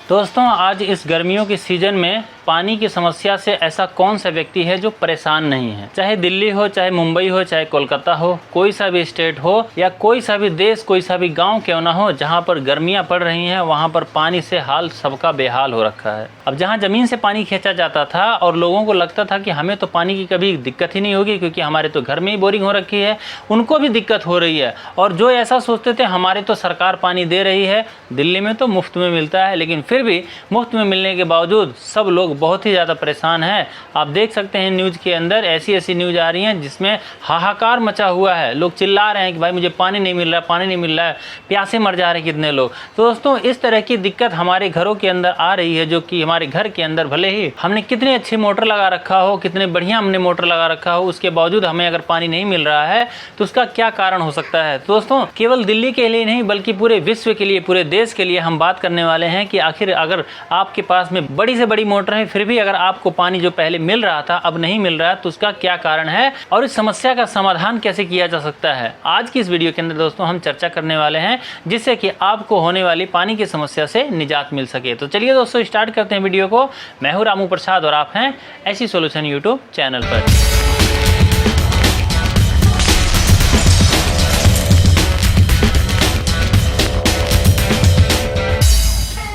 दोस्तों आज इस गर्मियों के सीजन में पानी की समस्या से ऐसा कौन सा व्यक्ति है जो परेशान नहीं है। चाहे दिल्ली हो, चाहे मुंबई हो, चाहे कोलकाता हो, कोई सा भी स्टेट हो या कोई सा भी देश, कोई सा भी गांव क्यों ना हो, जहां पर गर्मियां पड़ रही हैं वहां पर पानी से हाल सबका बेहाल हो रखा है। अब जहां जमीन से पानी खींचा जाता था और लोगों को लगता था कि हमें तो पानी की कभी दिक्कत ही नहीं होगी क्योंकि हमारे तो घर में ही बोरिंग हो रखी है, उनको भी दिक्कत हो रही है। और जो ऐसा सोचते थे हमारे तो सरकार पानी दे रही है, दिल्ली में तो मुफ्त में मिलता है, लेकिन फिर भी मुफ्त में मिलने के बावजूद सब लोग बहुत ही ज़्यादा परेशान हैं। आप देख सकते हैं न्यूज़ के अंदर ऐसी न्यूज़ आ रही हैं जिसमें हाहाकार मचा हुआ है। लोग चिल्ला रहे हैं कि भाई मुझे पानी नहीं मिल रहा, पानी नहीं मिल रहा है, प्यासे मर जा रहे हैं कितने लोग। तो दोस्तों इस तरह की दिक्कत हमारे घरों के अंदर आ रही है, जो कि हमारे घर के अंदर भले ही हमने कितने अच्छे मोटर लगा रखा हो, कितने बढ़िया हमने मोटर लगा रखा हो, उसके बावजूद हमें अगर पानी नहीं मिल रहा है तो उसका क्या कारण हो सकता है। तो दोस्तों केवल दिल्ली के लिए नहीं बल्कि पूरे विश्व के लिए, पूरे देश के लिए हम बात करने वाले हैं कि आखिर अगर आपके पास में बड़ी से बड़ी मोटर है फिर भी अगर आपको पानी जो पहले मिल रहा था अब नहीं मिल रहा है तो उसका क्या कारण है और इस समस्या का समाधान कैसे किया जा सकता है। आज की इस वीडियो के अंदर दोस्तों हम चर्चा करने वाले हैं जिससे कि आपको होने वाली पानी की समस्या से निजात मिल सके। तो चलिए दोस्तों स्टार्ट करते हैं वीडियो को। मैं हूं रामू प्रसाद और आप हैं ऐसी सॉल्यूशन यूट्यूब चैनल पर।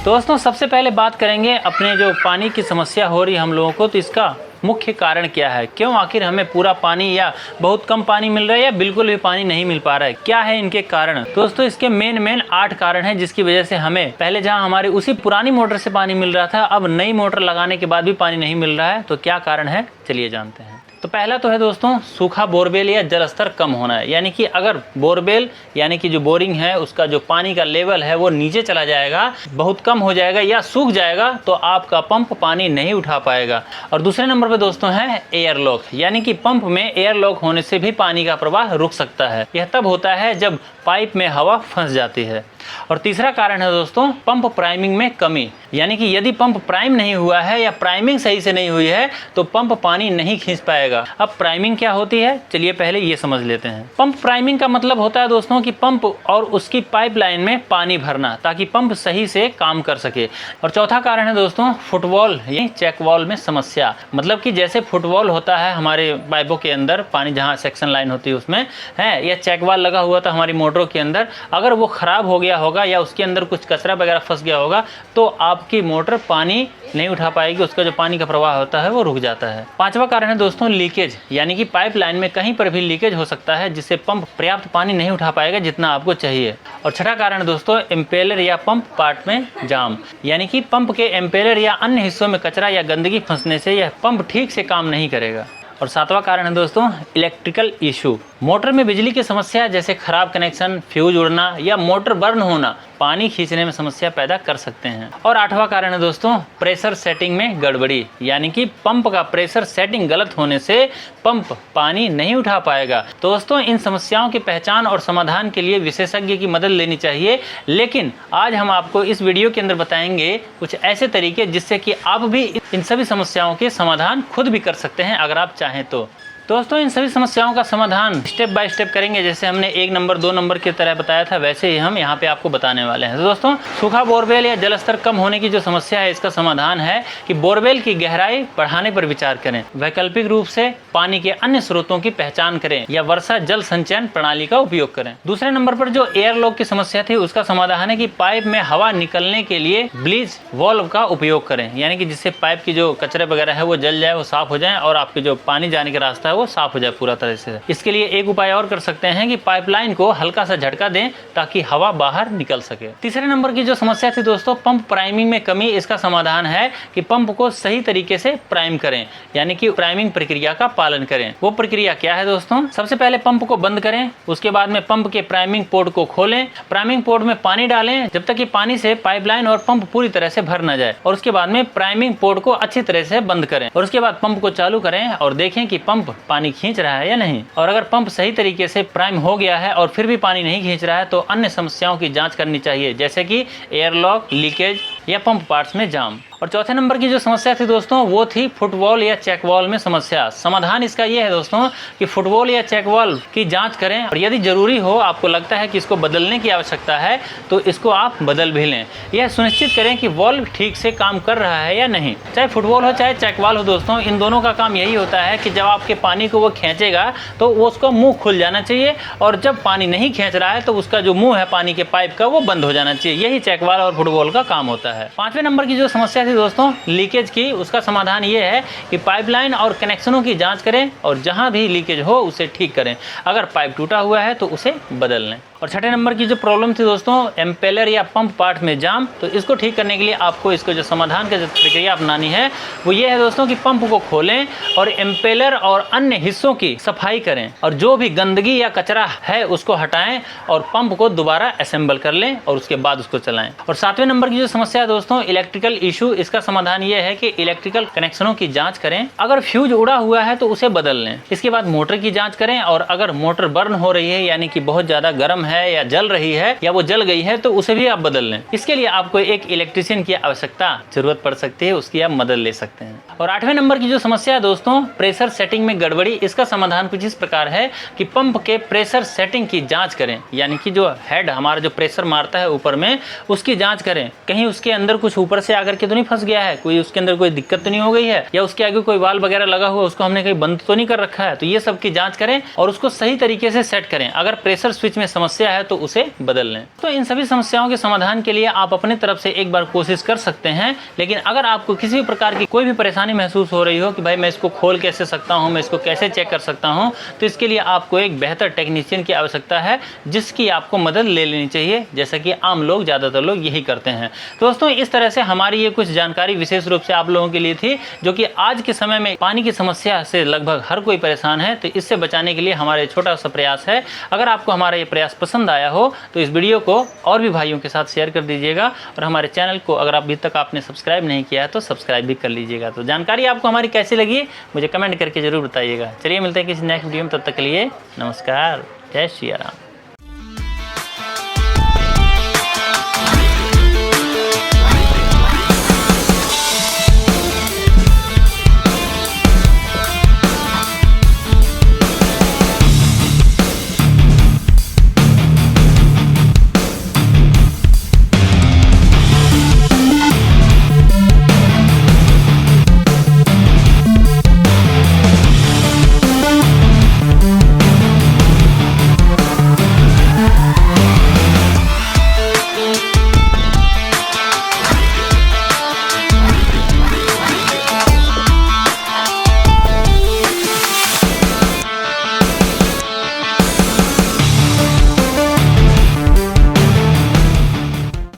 दोस्तों सबसे पहले बात करेंगे अपने जो पानी की समस्या हो रही है हम लोगों को, तो इसका मुख्य कारण क्या है, क्यों आखिर हमें पूरा पानी या बहुत कम पानी मिल रहा है या बिल्कुल भी पानी नहीं मिल पा रहा है, क्या है इनके कारण। दोस्तों इसके मेन 8 कारण हैं जिसकी वजह से हमें पहले जहां हमारे उसी पुरानी मोटर से पानी मिल रहा था अब नई मोटर लगाने के बाद भी पानी नहीं मिल रहा है। तो क्या कारण है चलिए जानते हैं। तो पहला तो है दोस्तों सूखा बोरवेल या जल स्तर कम होना है। यानी कि अगर बोरवेल यानी कि जो बोरिंग है उसका जो पानी का लेवल है वो नीचे चला जाएगा, बहुत कम हो जाएगा या सूख जाएगा तो आपका पंप पानी नहीं उठा पाएगा। और दूसरे नंबर पे दोस्तों है एयर लॉक, यानी कि पंप में एयर लॉक होने से भी पानी का प्रवाह रुक सकता है। यह तब होता है जब पाइप में हवा फंस जाती है। और तीसरा कारण है दोस्तों पंप प्राइमिंग में कमी, यानी कि यदि पंप प्राइम नहीं हुआ है या प्राइमिंग सही से नहीं हुई है तो पंप पानी नहीं खींच पाएगा। अब प्राइमिंग क्या होती है चलिए पहले ये समझ लेते हैं। पंप प्राइमिंग का मतलब होता है दोस्तों कि पंप और उसकी पाइपलाइन में पानी भरना ताकि पंप सही से काम कर सके। और चौथा कारण है दोस्तों फुटवॉल यानी चेक वॉल में समस्या, मतलब कि जैसे फुटवॉल होता है हमारे पाइपों के अंदर, पानी जहाँ सेक्शन लाइन होती है उसमें है, या चेक वॉल लगा हुआ था हमारी मोटरों के अंदर, अगर वो खराब हो गया होगा या उसके अंदर कुछ कचरा वगैरह फंस गया होगा तो आपकी मोटर पानी नहीं उठा पाएगी, उसका जो पानी का प्रवाह होता है वो रुक जाता है। पांचवा कारण है दोस्तों लीकेज, यानी कि पाइपलाइन में कहीं पर भी लीकेज हो सकता है जिससे पंप पर्याप्त पानी नहीं उठा पाएगा जितना आपको चाहिए। और छठा कारण है दोस्तों एम्पेलर या पंप पार्ट में जाम, यानी कि पंप के एम्पेलर या अन्य हिस्सों में कचरा या गंदगी फंसने से यह पंप ठीक से काम नहीं करेगा। और सातवां कारण है दोस्तों इलेक्ट्रिकल इशू, मोटर में बिजली की समस्या जैसे खराब कनेक्शन, फ्यूज उड़ना या मोटर बर्न होना पानी खींचने में समस्या पैदा कर सकते हैं। और आठवां कारण है दोस्तों प्रेशर सेटिंग में गड़बड़ी, यानी कि पंप का प्रेशर सेटिंग गलत होने से पंप पानी नहीं उठा पाएगा। तो दोस्तों इन समस्याओं की पहचान और समाधान के लिए विशेषज्ञ की मदद लेनी चाहिए, लेकिन आज हम आपको इस वीडियो के अंदर बताएंगे कुछ ऐसे तरीके जिससे कि आप भी इन सभी समस्याओं के समाधान खुद भी कर सकते हैं अगर आप चाहें तो। दोस्तों इन सभी समस्याओं का समाधान स्टेप बाय स्टेप करेंगे, जैसे हमने 1 नंबर 2 नंबर की तरह बताया था वैसे ही हम यहाँ पे आपको बताने वाले हैं। तो दोस्तों सूखा बोरवेल या जल स्तर कम होने की जो समस्या है इसका समाधान है कि बोरवेल की गहराई बढ़ाने पर विचार करें, वैकल्पिक रूप से पानी के अन्य स्रोतों की पहचान करें या वर्षा जल संचयन प्रणाली का उपयोग करें। दूसरे नंबर पर जो एयर लॉक की समस्या थी उसका समाधान है कि पाइप में हवा निकलने के लिए ब्लीच वाल्व का उपयोग करें, यानी कि जिससे पाइप की जो कचरे वगैरह है वो जल जाए, वो साफ हो जाए और आपके जो पानी जाने का रास्ता वो साफ हो जाए पूरा तरह से। इसके लिए एक उपाय और कर सकते हैं कि पाइपलाइन को हल्का सा झटका दें ताकि हवा बाहर निकल सके। तीसरे नंबर की जो समस्या थी दोस्तों पंप प्राइमिंग में कमी, इसका समाधान है कि पंप को सही तरीके से प्राइम करें, यानी कि प्राइमिंग प्रक्रिया का पालन करें। वो प्रक्रिया क्या है दोस्तों, सबसे पहले पंप को बंद करें, उसके बाद में पंप के प्राइमिंग पोर्ट को खोलें, प्राइमिंग पोर्ट में पानी डालें जब तक कि पानी से पाइपलाइन और पंप पूरी तरह से भर न जाए, और उसके बाद में प्राइमिंग पोर्ट को अच्छी तरह से बंद करें और उसके बाद पंप को चालू करें और देखें कि पंप पानी खींच रहा है या नहीं। और अगर पंप सही तरीके से प्राइम हो गया है और फिर भी पानी नहीं खींच रहा है तो अन्य समस्याओं की जांच करनी चाहिए, जैसे कि एयर लॉक, लीकेज, या पंप पार्ट्स में जाम। और चौथे नंबर की जो समस्या थी दोस्तों वो थी फुटवॉल या चेक वाल्व में समस्या। समाधान इसका ये है दोस्तों कि फुटवॉल या चेक वाल्व की जांच करें और यदि जरूरी हो, आपको लगता है कि इसको बदलने की आवश्यकता है, तो इसको आप बदल भी लें। यह सुनिश्चित करें कि वाल्व ठीक से काम कर रहा है या नहीं। चाहे फुटवॉल हो चाहे चेक वाल्व हो दोस्तों, इन दोनों का काम यही होता है कि जब आपके पानी को वो खींचेगा तो वो उसका मुंह खुल जाना चाहिए, और जब पानी नहीं खींच रहा है तो उसका जो मुंह है पानी के पाइप का वो बंद हो जाना चाहिए। यही चेक वाल्व और फुटवॉल का काम होता है। पांचवें नंबर की जो समस्या थी दोस्तों लीकेज की, उसका समाधान ये है कि पाइपलाइन और कनेक्शनों की जांच करें और जहां भी लीकेज हो उसे ठीक करें। अगर पाइप टूटा हुआ है तो उसे बदल लें। और छठे नंबर की जो प्रॉब्लम थी दोस्तों एम्पेलर या पंप पार्ट में जाम, तो इसको ठीक करने के लिए आपको इसको जो समाधान का जो प्रक्रिया अपनानी है वो ये है दोस्तों कि पंप को खोलें और एम्पेलर और अन्य हिस्सों की सफाई करें और जो भी गंदगी या कचरा है उसको हटाएं और पंप को दोबारा असेंबल कर लें और उसके बाद उसको चलाएं। और सातवें नंबर की जो समस्या है दोस्तों इलेक्ट्रिकल इशू, इसका समाधान ये है कि इलेक्ट्रिकल कनेक्शनों की जांच करें। अगर फ्यूज उड़ा हुआ है तो उसे बदल लें। इसके बाद मोटर की जांच करें और अगर मोटर बर्न हो रही है यानी कि बहुत ज्यादा गर्म है या जल रही है या वो जल गई है तो उसे भी आप बदल लें। इसके लिए आपको एक इलेक्ट्रीशियन की आवश्यकता जरूरत पड़ सकती है, उसकी आप मदद ले सकते हैं। और आठवें नंबर की जो समस्या है दोस्तों प्रेशर सेटिंग में गड़बड़ी, इसका समाधान कुछ इस प्रकार है कि पंप के प्रेशर सेटिंग की जांच करें, यानी कि जो हेड हमारा जो प्रेशर मारता है ऊपर में उसकी जांच करें। कहीं उसके अंदर कुछ ऊपर से आकर के तो नहीं फंस गया है, कोई उसके अंदर कोई दिक्कत तो नहीं हो गई है, या उसके आगे कोई वाल्व वगैरह लगा हुआ उसको हमने कहीं बंद तो नहीं कर रखा है। तो ये सब की जांच करें और उसको सही तरीके से सेट करें। अगर प्रेशर स्विच में समस्या है तो उसे बदल लें। तो इन सभी समस्याओं के समाधान के लिए आप अपने तरफ से एक बार कोशिश कर सकते हैं, लेकिन अगर आपको किसी भी प्रकार की कोई भी परेशानी महसूस हो रही हो कि भाई मैं इसको खोल कैसे सकता हूं, मैं इसको कैसे चेक कर सकता हूं, तो इसके लिए आपको एक बेहतर टेक्नीशियन की आवश्यकता है जिसकी आपको मदद ले लेनी चाहिए, जैसा कि आम लोग ज्यादातर लोग यही करते हैं। दोस्तों इस तरह से हमारी ये कुछ जानकारी विशेष रूप से आप लोगों के लिए थी, जो कि आज के समय में पानी की समस्या से लगभग हर कोई परेशान है। तो इससे बचाने के लिए हमारे छोटा सा प्रयास है। अगर आपको हमारा ये प्रयास पसंद आया हो तो इस वीडियो को और भी भाइयों के साथ शेयर कर दीजिएगा और हमारे चैनल को अगर अभी तक आपने सब्सक्राइब नहीं किया है तो सब्सक्राइब भी कर लीजिएगा। तो जानकारी आपको हमारी कैसी लगी मुझे कमेंट करके जरूर बताइएगा। चलिए मिलते हैं किसी नेक्स्ट वीडियो में, तब तक के लिए नमस्कार, जय श्री राम।